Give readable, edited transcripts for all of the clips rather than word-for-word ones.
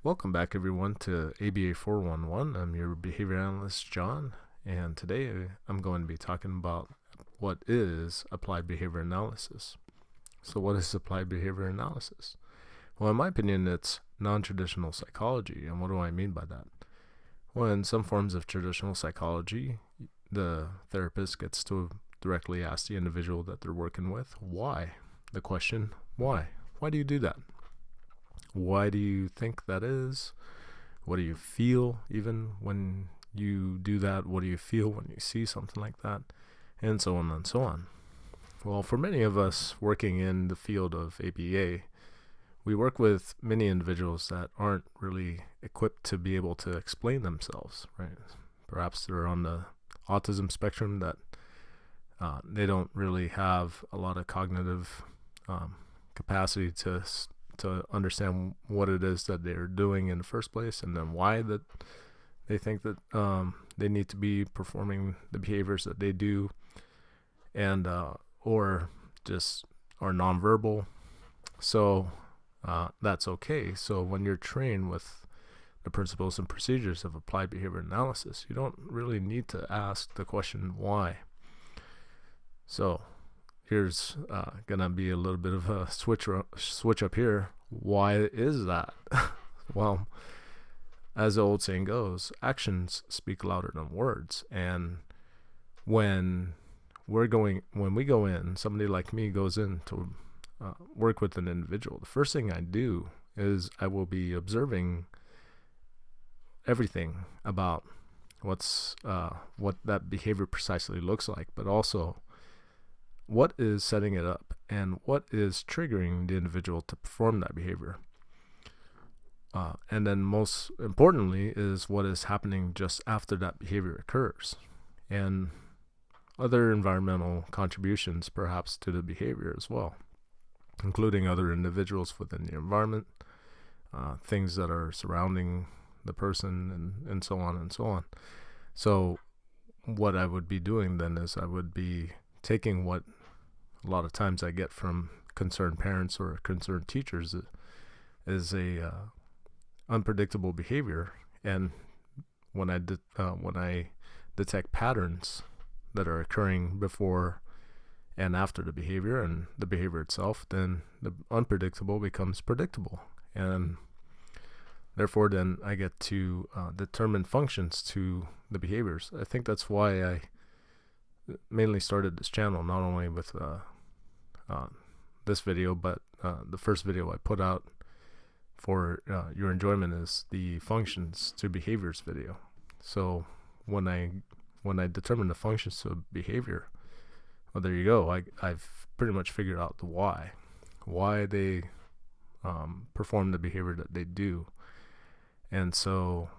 Welcome back, everyone, to ABA 411. I'm your behavior analyst, John, and today I'm going to be talking about what is applied behavior analysis. So, what is applied behavior analysis? Well, in my opinion, it's non-traditional psychology, and what do I mean by that? Well, in some forms of traditional psychology, the therapist gets to directly ask the individual that they're working with, why? The question, why? Why do you do that? Why do you think that is? What do you feel even when you do that? What do you feel when you see something like that? And so on and so on. Well, for many of us working in the field of ABA, we work with many individuals that aren't really equipped to be able to explain themselves, right? Perhaps they're on the autism spectrum that they don't really have a lot of cognitive capacity to understand what it is that they're doing in the first place, and then why that they think that they need to be performing the behaviors that they do, and or just are nonverbal. So that's okay. So when you're trained with the principles and procedures of applied behavior analysis, you don't really need to ask the question why. So here's gonna be a little bit of a switch up here. Why is that? Well, as the old saying goes, actions speak louder than words. And when we go in, somebody like me goes in to work with an individual, the first thing I do is I will be observing everything about what that behavior precisely looks like, but also what is setting it up and what is triggering the individual to perform that behavior. And then most importantly is what is happening just after that behavior occurs, and other environmental contributions perhaps to the behavior as well, including other individuals within the environment, things that are surrounding the person, and so on and so on. So what I would be doing then is I would be taking what a lot of times I get from concerned parents or concerned teachers is a unpredictable behavior, and when I detect patterns that are occurring before and after the behavior and the behavior itself, then the unpredictable becomes predictable, and therefore then I get to determine functions to the behaviors. I think that's why I mainly started this channel, not only with this video, but the first video I put out for your enjoyment is the functions to behaviors video. So when I determine the functions to a behavior, well, there you go. I've pretty much figured out the why they perform the behavior that they do. And so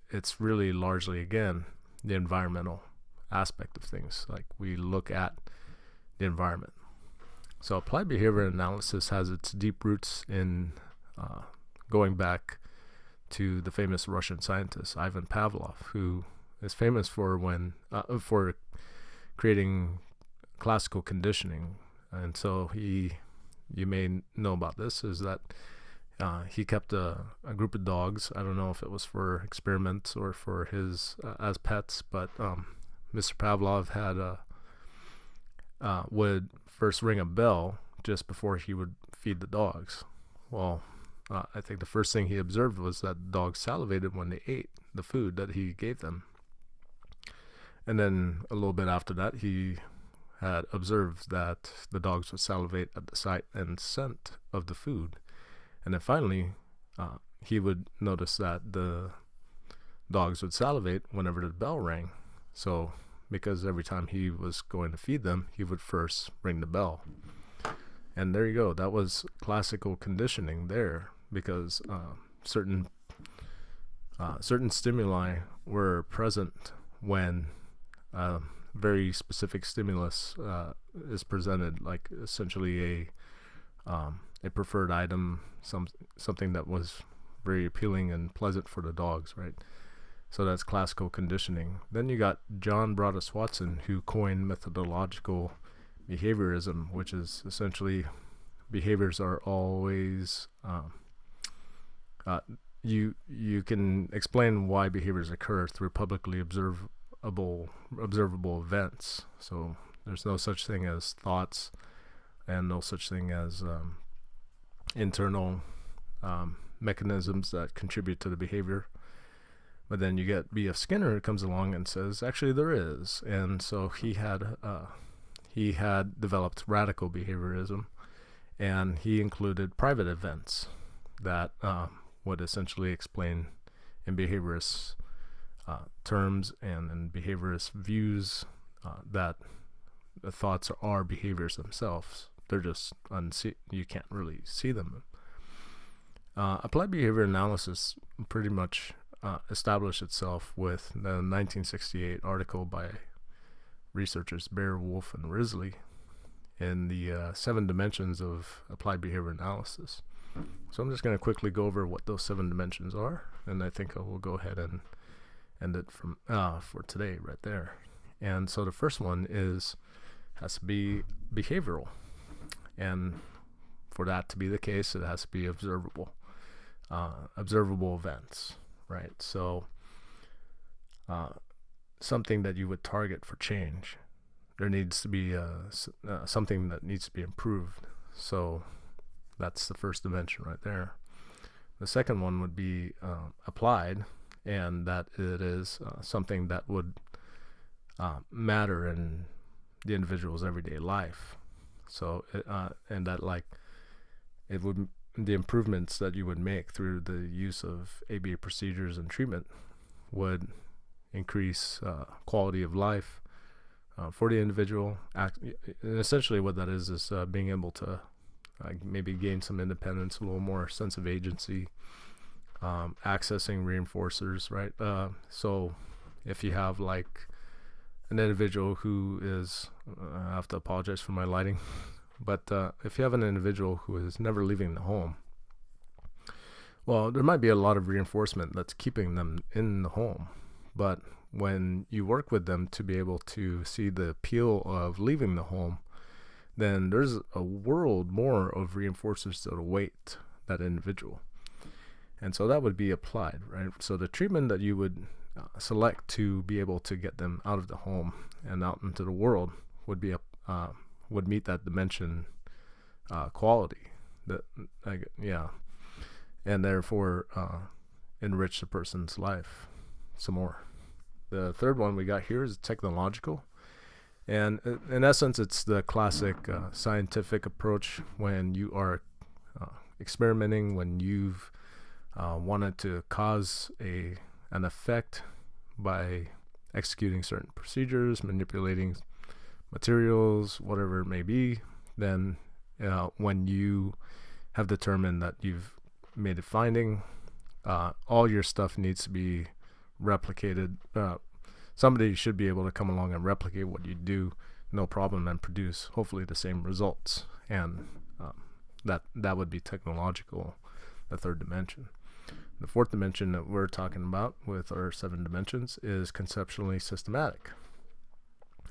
it's really largely, again, the environmental aspect of things. Like, we look at the environment. So applied behavior analysis has its deep roots in going back to the famous Russian scientist Ivan Pavlov, who is famous for creating classical conditioning. And so you may know about this, is that he kept a group of dogs. I don't know if it was for experiments or for his as pets, but Mr. Pavlov had would first ring a bell just before he would feed the dogs. Well, I think the first thing he observed was that dogs salivated when they ate the food that he gave them. And then a little bit after that, he had observed that the dogs would salivate at the sight and scent of the food. And then finally, he would notice that the dogs would salivate whenever the bell rang. So, because every time he was going to feed them, he would first ring the bell. And there you go. That was classical conditioning there, because certain stimuli were present when very specific stimulus is presented, like essentially a preferred item, something that was very appealing and pleasant for the dogs, right? So that's classical conditioning. Then you got John Broadus Watson, who coined methodological behaviorism, which is essentially behaviors are always you can explain why behaviors occur through publicly observable events. So there's no such thing as thoughts, and no such thing as internal mechanisms that contribute to the behavior. But then you get B.F. Skinner who comes along and says, actually there is. And so he had developed radical behaviorism, and he included private events that would essentially explain in behaviorist terms and in behaviorist views that the thoughts are behaviors themselves. They're just you can't really see them. Applied behavior analysis pretty much established itself with the 1968 article by researchers Bear, Wolf, and Risley in the 7 dimensions of applied behavior analysis. So I'm just going to quickly go over what those 7 dimensions are, and I think I will go ahead and end it from for today right there. And so the first one has to be behavioral, and for that to be the case, it has to be observable events, right? So something that you would target for change. There needs to be something that needs to be improved. So that's the first dimension right there. The second one would be applied, and that it is something that would matter in the individual's everyday life. So and that it would, the improvements that you would make through the use of ABA procedures and treatment would increase quality of life for the individual. And essentially what that is being able to maybe gain some independence, a little more sense of agency, accessing reinforcers, right? So if you have like an individual who is, I have to apologize for my lighting, but if you have an individual who is never leaving the home, well, there might be a lot of reinforcement that's keeping them in the home. But when you work with them to be able to see the appeal of leaving the home, then there's a world more of reinforcers that await that individual. And so that would be applied, right? So the treatment that you would select to be able to get them out of the home and out into the world would be would meet that dimension quality, and therefore enrich the person's life some more. The third one we got here is technological, and in essence it's the classic scientific approach when you are experimenting, when you've wanted to cause an effect by executing certain procedures, manipulating materials, whatever it may be. Then when you have determined that you've made a finding, all your stuff needs to be replicated. Somebody should be able to come along and replicate what you do, no problem, and produce hopefully the same results. And that would be technological, the third dimension. The fourth dimension that we're talking about with our 7 dimensions is conceptually systematic.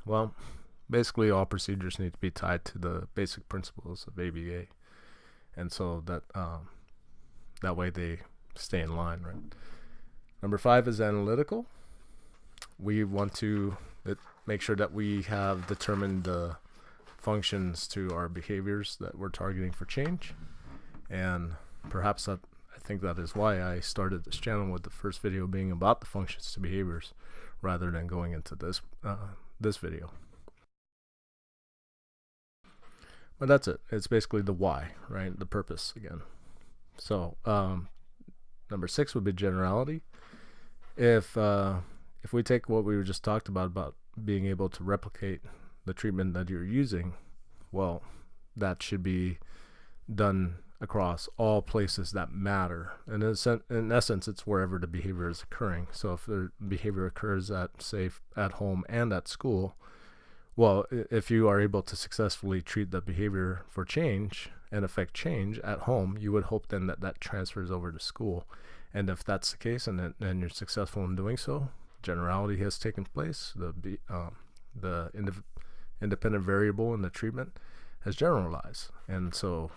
Well, basically all procedures need to be tied to the basic principles of ABA, and so that way they stay in line, right? Number 5 is analytical. We want to make sure that we have determined the functions to our behaviors that we're targeting for change, and perhaps I think that is why I started this channel with the first video being about the functions to behaviors rather than going into this video. But that's it. It's basically the why, right? The purpose again. So number 6 would be generality. If we take what we were just talked about being able to replicate the treatment that you're using, well, that should be done across all places that matter. And in essence, it's wherever the behavior is occurring. So if the behavior occurs at, say, at home and at school, well, if you are able to successfully treat the behavior for change and affect change at home, you would hope then that transfers over to school. And if that's the case, and you're successful in doing so, generality has taken place. The independent variable in the treatment has generalized, and so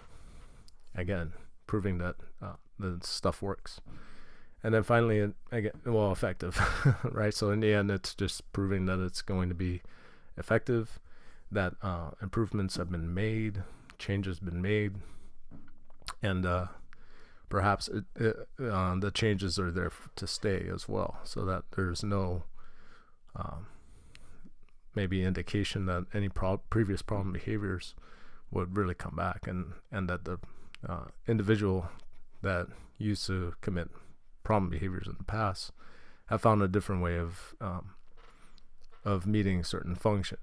again, proving that the stuff works. And then finally, effective, right? So in the end, it's just proving that it's going to be effective, that improvements have been made, changes been made, and perhaps the changes are there to stay as well, so that there's no maybe indication that any previous problem behaviors would really come back, and that the individual that used to commit problem behaviors in the past have found a different way of meeting certain function,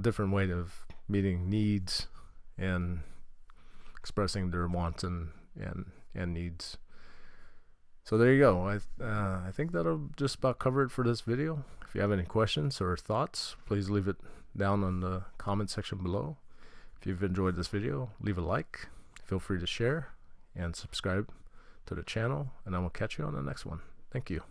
different way of meeting needs and expressing their wants and needs. So there you go. I think that'll just about cover it for this video. If you have any questions or thoughts, please leave it down on the comment section below. If you've enjoyed this video, leave a like, feel free to share and subscribe to the channel, and I will catch you on the next one. Thank you.